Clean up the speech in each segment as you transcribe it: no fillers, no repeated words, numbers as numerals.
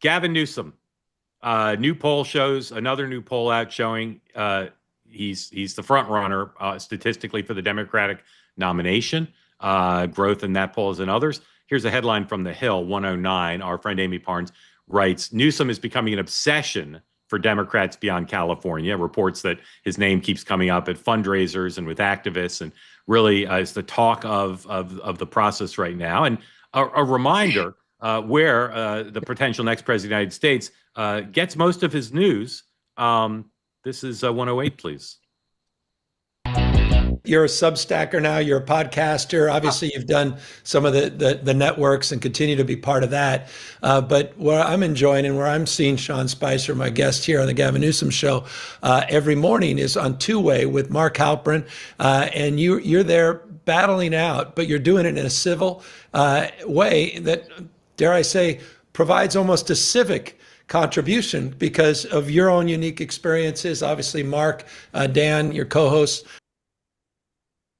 Gavin Newsom. New poll shows another new poll out showing he's the front runner statistically for the Democratic nomination. Growth in that poll as in others. Here's a headline from The Hill 109. Our friend Amy Parnes writes, Newsom is becoming an obsession for Democrats beyond California. Reports that his name keeps coming up at fundraisers and with activists, and really is the talk of the process right now. And a reminder where the potential next president of the United States gets most of his news. This is 108, please. You're a Substacker now. You're a podcaster. Obviously, you've done some of the networks and continue to be part of that. But what I'm enjoying and where I'm seeing Sean Spicer, my guest here on the Gavin Newsom Show, every morning is on Two Way with Mark Halperin. And you're there battling out, but you're doing it in a civil way that, dare I say, provides almost a civic contribution because of your own unique experiences. Obviously, Mark, Dan, your co-hosts.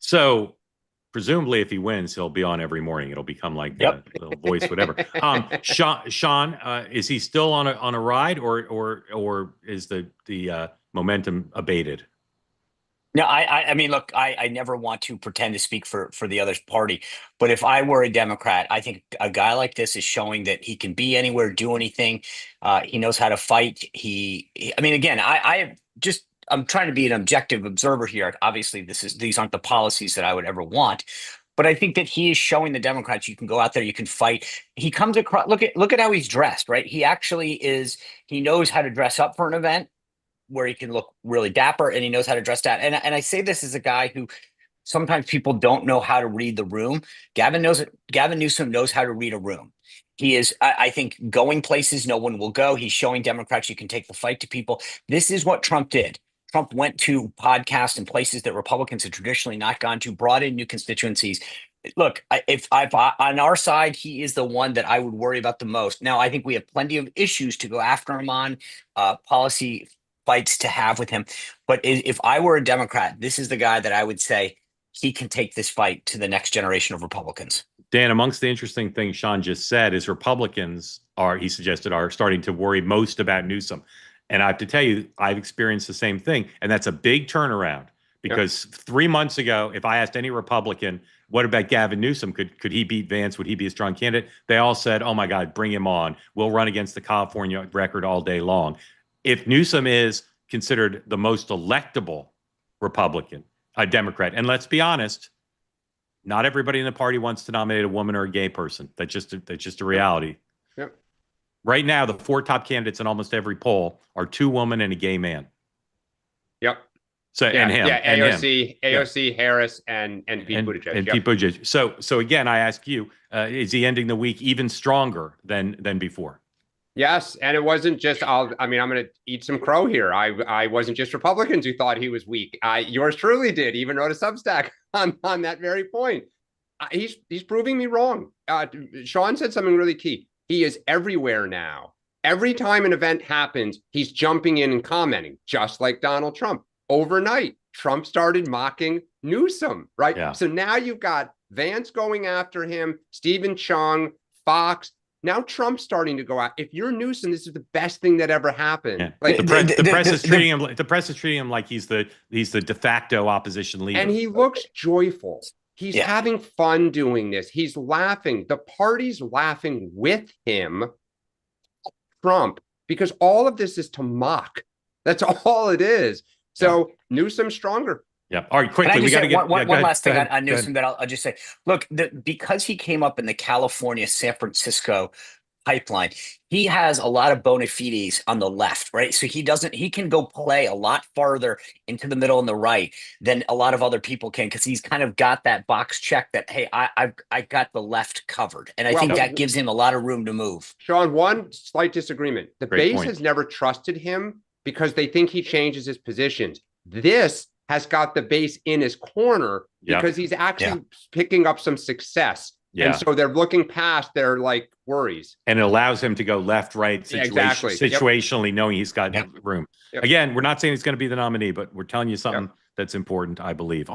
So presumably if he wins, he'll be on every morning. It'll become like a little voice, whatever. Sean, is he still on a ride or is the momentum abated? No, I mean, look, I never want to pretend to speak for the other party, but if I were a Democrat, I think a guy like this is showing that he can be anywhere, do anything. He knows how to fight. I mean, again, I'm trying to be an objective observer here. Obviously, these aren't the policies that I would ever want, but I think that he is showing the Democrats you can go out there, you can fight. He comes across. Look at how he's dressed, right? He actually is. He knows how to dress up for an event where he can look really dapper, and he knows how to dress down. And I say this as a guy who sometimes people don't know how to read the room. Gavin Newsom knows how to read a room. He is, I think, going places no one will go. He's showing Democrats you can take the fight to people. This is what Trump did. Trump went to podcasts and places that Republicans had traditionally not gone to, brought in new constituencies. Look, if on our side, he is the one that I would worry about the most. Now, I think we have plenty of issues to go after him on, policy fights to have with him. But if I were a Democrat, this is the guy that I would say he can take this fight to the next generation of Republicans. Dan, amongst the interesting things Sean just said is Republicans he suggested, are starting to worry most about Newsom. And I have to tell you, I've experienced the same thing. And that's a big turnaround because 3 months ago, if I asked any Republican, what about Gavin Newsom? Could he beat Vance? Would he be a strong candidate? They all said, oh, my God, bring him on. We'll run against the California record all day long. If Newsom is considered the most electable Republican, a Democrat, and let's be honest, not everybody in the party wants to nominate a woman or a gay person. That's just a reality. Yep. Right now, the 4 top candidates in almost every poll are 2 women and a gay man. Yep. So and him. Yeah, AOC, Harris, and Pete Buttigieg. And Pete Buttigieg. So again, I ask you, is he ending the week even stronger than before? Yes, and it wasn't just. I'm going to eat some crow here. I wasn't just Republicans who thought he was weak. Yours truly did. Even wrote a Substack on that very point. He's proving me wrong. Sean said something really key. He is everywhere now. Every time an event happens, he's jumping in and commenting, just like Donald Trump. Overnight, Trump started mocking Newsom, right? Yeah. So now you've got Vance going after him, Stephen Chung, Fox. Now Trump's starting to go out. If you're Newsom, this is the best thing that ever happened. Yeah. Like the press is treating him. The press is treating him like he's the de facto opposition leader, and he looks joyful. He's having fun doing this. He's laughing. The party's laughing with him, Trump, because all of this is to mock. That's all it is. So Newsom's stronger. Yeah. All right. Quickly, we got to get one last thing on Newsom that I'll just say. Look, because he came up in the California, San Francisco pipeline, he has a lot of bona fides on the left, right? So he can go play a lot farther into the middle and the right than a lot of other people can, because he's kind of got that box check that, hey, I got the left covered. And I think that gives him a lot of room to move. Sean, one slight disagreement. The Great base point. has never trusted him because they think he changes his positions. This has got the base in his corner because he's actually picking up some success. Yeah. And so they're looking past their worries. And it allows him to go left, right, situationally, knowing he's got room. Again, we're not saying he's going to be the nominee, but we're telling you something that's important, I believe.